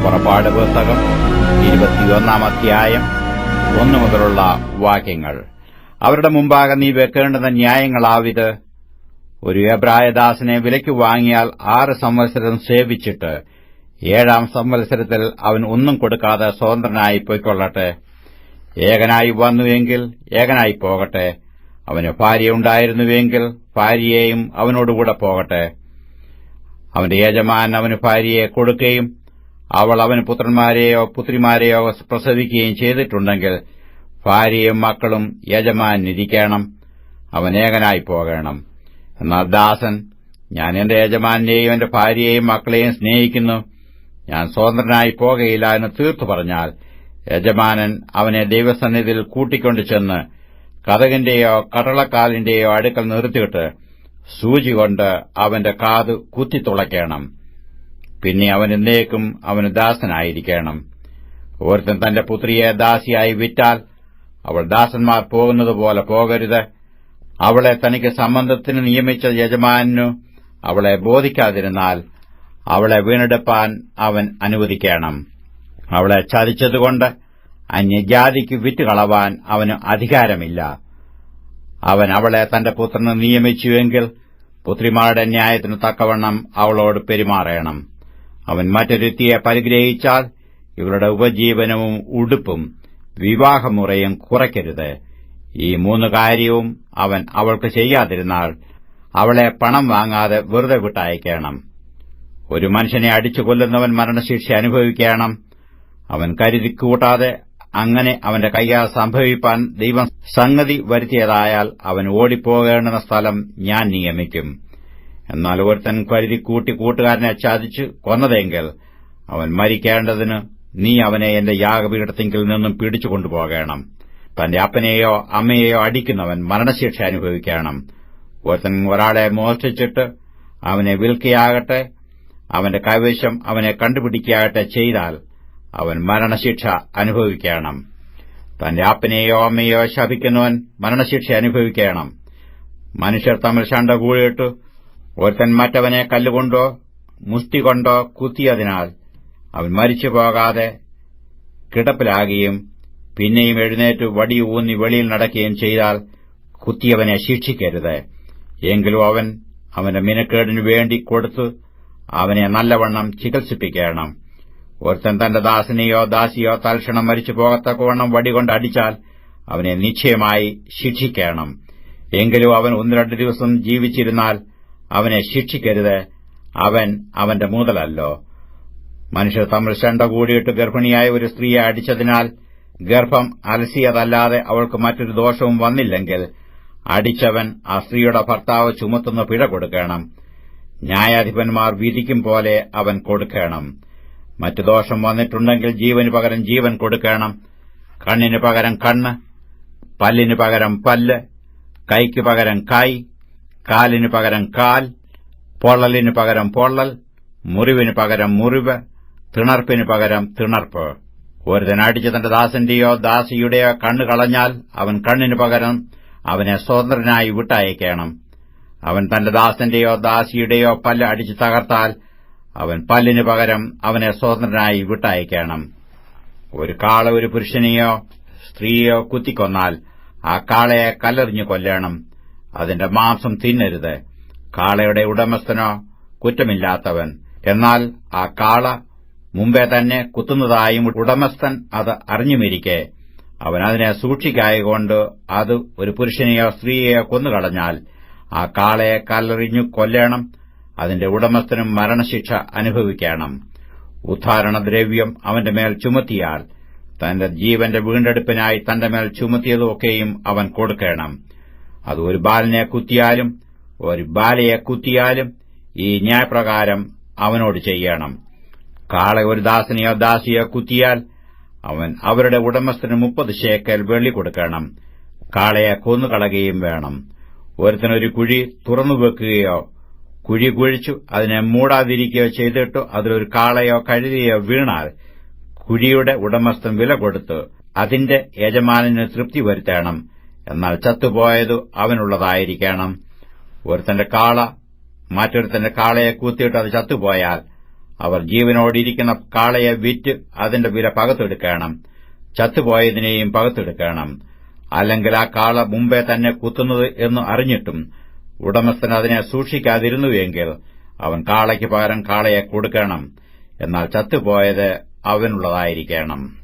പുറപ്പാട് പുസ്തകം 21 അധ്യായം 1 മുതലുള്ള വാക്യങ്ങൾ. അവരുടെ മുമ്പാകെ നീ വെക്കേണ്ടുന്ന ന്യായങ്ങളാവിത്: ഒരു എബ്രായദാസനെ വിലയ്ക്ക് വാങ്ങിയാൽ 6 സംവത്സരം സേവിച്ചിട്ട് 7-ാം സംവത്സരത്തിൽ അവൻ ഒന്നും കൊടുക്കാതെ സ്വതന്ത്രനായി പൊയ്ക്കൊള്ളട്ടെ. ഏകനായി വന്നുവെങ്കിൽ ഏകനായി പോകട്ടെ. അവന് ഭാര്യയുണ്ടായിരുന്നുവെങ്കിൽ ഭാര്യയെയും അവനോടുകൂടെ പോകട്ടെ. അവന്റെ യജമാൻ അവന് ഭാര്യയെ കൊടുക്കുകയും അവൾ അവന് പുത്രന്മാരെയോ പുത്രിമാരെയോ പ്രസവിക്കുകയും ചെയ്തിട്ടുണ്ടെങ്കിൽ ഭാര്യയും മക്കളും യജമാനിരിക്കണം. അവൻ ഏകനായി പോകണം. എന്നാൽ ദാസൻ, ഞാൻ എന്റെ യജമാനെയും എന്റെ ഭാര്യയെയും മക്കളെയും സ്നേഹിക്കുന്നു, ഞാൻ സ്വതന്ത്രനായി പോകയില്ല എന്ന് തീർത്തു പറഞ്ഞാൽ, യജമാനൻ അവനെ ദൈവസന്നിധിയിൽ കൂട്ടിക്കൊണ്ടു ചെന്ന് കതകിന്റെയോ കടളക്കാലിന്റെയോ അടുക്കൽ നിർത്തിയിട്ട് സൂചി കൊണ്ട് അവന്റെ കാത് കുത്തിത്തുളയ്ക്കണം. പിന്നെ അവൻ എന്നേക്കും അവന് ദാസനായിരിക്കണം. ഒരുത്തൻ തന്റെ പുത്രിയെ ദാസിയായി വിറ്റാൽ അവൾ ദാസന്മാർ പോകുന്നതുപോലെ പോകരുത്. അവളെ തനിക്ക് സംബന്ധത്തിന് നിയമിച്ച യജമാനു അവളെ ബോധിക്കാതിരുന്നാൽ അവളെ വീണ്ടെടുപ്പാൻ അവൻ അനുവദിക്കണം. അവളെ ചതിച്ചതുകൊണ്ട് അന്യജാതിക്ക് വിറ്റുകളവാൻ അവന് അധികാരമില്ല. അവൻ അവളെ തന്റെ പുത്രന് നിയമിച്ചുവെങ്കിൽ പുത്രിമാരുടെ ന്യായത്തിനു തക്കവണ്ണം അവളോട് പെരുമാറണം. അവൻ മറ്റൊരുത്തിയെ പരിഗ്രഹിച്ചാൽ ഇവരുടെ ഉപജീവനവും ഉടുപ്പും വിവാഹമുറയും കുറയ്ക്കരുത്. ഈ 3 കാര്യവും അവൻ അവൾക്ക് ചെയ്യാതിരുന്നാൽ അവളെ പണം വാങ്ങാതെ വെറുതെ വിട്ടയക്കണം. ഒരു മനുഷ്യനെ അടിച്ചു കൊല്ലുന്നവൻ മരണശിക്ഷ അനുഭവിക്കണം. അവൻ കരുതിക്കൂട്ടാതെ അങ്ങനെ അവന്റെ കയ്യാൽ സംഭവിപ്പാൻ ദൈവം സംഗതി വരുത്തിയതായാൽ അവൻ ഓടിപ്പോകേണ്ടുന്ന സ്ഥലം ഞാൻ നിയമിക്കും. എന്നാൽ ഒരുത്തൻ കരുതിക്കൂട്ടി കൂട്ടുകാരനെ ചതിച്ചു കൊന്നതെങ്കിൽ അവൻ മരിക്കേണ്ടതിന് നീ അവനെ എന്റെ യാഗപീഠത്തിങ്കിൽ നിന്നും പിടിച്ചുകൊണ്ടുപോകണം. തന്റെ അപ്പനെയോ അമ്മയെയോ അടിക്കുന്നവൻ മരണശിക്ഷ അനുഭവിക്കണം. ഒരുത്തൻ ഒരാളെ മോഷ്ടിച്ചിട്ട് അവനെ വിൽക്കുകയാകട്ടെ അവന്റെ കൈവശം അവനെ കണ്ടുപിടിക്കുകയാകട്ടെ ചെയ്താൽ അവൻ മരണശിക്ഷ അനുഭവിക്കണം. തന്റെ അപ്പനെയോ അമ്മയെയോ ശപിക്കുന്നവൻ മരണശിക്ഷ അനുഭവിക്കണം. മനുഷ്യർ തമ്മിൽ ശണ്ട കൂടിയിട്ട് ഒരുത്തൻ മറ്റവനെ കല്ലുകൊണ്ടോ മുഷ്ടി കൊണ്ടോ കുത്തിയതിനാൽ അവൻ മരിച്ചുപോകാതെ കിടപ്പിലാകുകയും പിന്നെയും എഴുന്നേറ്റ് വടി ഊന്നി വെളിയിൽ നടക്കുകയും ചെയ്താൽ കുത്തിയവനെ ശിക്ഷിക്കരുത്. എങ്കിലും അവൻ അവന്റെ മിനക്കേടിനു വേണ്ടി കൊടുത്ത് അവനെ നല്ലവണ്ണം ചികിത്സിപ്പിക്കണം. ഒരുത്തൻ തന്റെ ദാസനെയോ ദാസിയോ തൽക്ഷണം മരിച്ചു പോകത്തക്കവണ്ണം വടികൊണ്ട് അടിച്ചാൽ അവനെ നിശ്ചയമായി ശിക്ഷിക്കണം. എങ്കിലും അവൻ 1-2 ദിവസം ജീവിച്ചിരുന്നാൽ അവനെ ശിക്ഷിക്കരുത്. അവൻ അവന്റെ മുതലല്ലോ. മനുഷ്യർ തമ്മിൽ ശണ്ട കൂടിയിട്ട് ഗർഭിണിയായ ഒരു സ്ത്രീയെ അടിച്ചതിനാൽ ഗർഭം അലസിയതല്ലാതെ അവൾക്ക് മറ്റൊരു ദോഷവും വന്നില്ലെങ്കിൽ അടിച്ചവൻ ആ സ്ത്രീയുടെ ഭർത്താവ് ചുമത്തുന്ന പിഴ കൊടുക്കണം. ന്യായാധിപന്മാർ വിധിക്കും പോലെ അവൻ കൊടുക്കണം. മറ്റു ദോഷം വന്നിട്ടുണ്ടെങ്കിൽ ജീവന് പകരം ജീവൻ കൊടുക്കണം. കണ്ണിന് പകരം കണ്ണ്, പല്ലിന് പകരം പല്ല്, കൈക്ക് പകരം കൈ, കാലിന് പകരം കാൽ, പൊള്ളലിന് പകരം പൊള്ളൽ, മുറിവിന് പകരം മുറിവ്, തിണർപ്പിന് പകരം തിണർപ്പ്. ഒരുത്തൻ അടിച്ച് തന്റെ ദാസന്റെയോ ദാസിയുടെയോ കണ്ണ് കളഞ്ഞാൽ അവൻ കണ്ണിന് പകരം അവനെ സ്വതന്ത്രനായി വിട്ടയക്കണം. അവൻ തന്റെ ദാസന്റെയോ ദാസിയുടെയോ പല്ല് അടിച്ചു തകർത്താൽ അവൻ പല്ലിന് പകരം അവനെ സ്വതന്ത്രനായി വിട്ടയക്കണം. ഒരു കാള ഒരു പുരുഷനെയോ സ്ത്രീയോ കുത്തിക്കൊന്നാൽ ആ കാളയെ കല്ലെറിഞ്ഞു കൊല്ലണം. അതിന്റെ മാംസം തിന്നരുത്. കാളയുടെ ഉടമസ്ഥനോ കുറ്റമില്ലാത്തവൻ. എന്നാൽ ആ കാള മുമ്പേ തന്നെ കുത്തുന്നതായും ഉടമസ്ഥൻ അത് അറിഞ്ഞുമിരിക്കെ അവൻ അതിനെ സൂക്ഷിക്കായകൊണ്ട് അത് ഒരു പുരുഷനെയോ സ്ത്രീയെയോ കൊന്നുകളഞ്ഞാൽ ആ കാളയെ കല്ലെറിഞ്ഞു കൊല്ലണം. അതിന്റെ ഉടമസ്ഥനും മരണശിക്ഷ അനുഭവിക്കണം. ഉദ്ധാരണദ്രവ്യം അവന്റെ മേൽ ചുമത്തിയാൽ തന്റെ ജീവന്റെ വീണ്ടെടുപ്പിനായി തന്റെ മേൽ ചുമത്തിയതൊക്കെയും അവൻ കൊടുക്കണം. അത് ഒരു ബാലനെ കുത്തിയാലും ഒരു ബാലയെ കുത്തിയാലും ഈ ന്യായപ്രകാരം അവനോട് ചെയ്യണം. കാള ഒരു ദാസനെയോ ദാസിയോ കുത്തിയാൽ അവൻ അവരുടെ ഉടമസ്ഥന് 30 ശേക്കൽ വെള്ളി കൊടുക്കണം. കാളയെ കൊന്നുകളയുകയും വേണം. ഒരുത്തനൊരു കുഴി തുറന്നുവെക്കുകയോ കുഴി കുഴിച്ചു അതിനെ മൂടാതിരിക്കുകയോ ചെയ്തിട്ട് അതിലൊരു കാളയോ കഴുതയോ വീണാൽ കുഴിയുടെ ഉടമസ്ഥൻ വില കൊടുത്ത് അതിന്റെ യജമാനന് തൃപ്തി വരുത്തണം. എന്നാൽ ചത്തുപോയതു അവനുള്ളതായിരിക്കണം. ഒരുത്തന്റെ കാള മറ്റൊരുത്തന്റെ കാളയെ കൂത്തിയിട്ട് അത് ചത്തുപോയാൽ അവർ ജീവനോടിരിക്കുന്ന കാളയെ വിറ്റ് അതിന്റെ വില പകുത്തെടുക്കണം, ചത്തുപോയതിനെയും പകുത്തെടുക്കണം. അല്ലെങ്കിൽ ആ കാള മുമ്പേ തന്നെ കുത്തുന്നത് എന്ന് അറിഞ്ഞിട്ടും ഉടമസ്ഥൻ അതിനെ സൂക്ഷിക്കാതിരുന്നുവെങ്കിൽ അവൻ കാളയ്ക്ക് പകരം കാളയെ കൊടുക്കണം. എന്നാൽ ചത്തുപോയത് അവനുള്ളതായിരിക്കണം.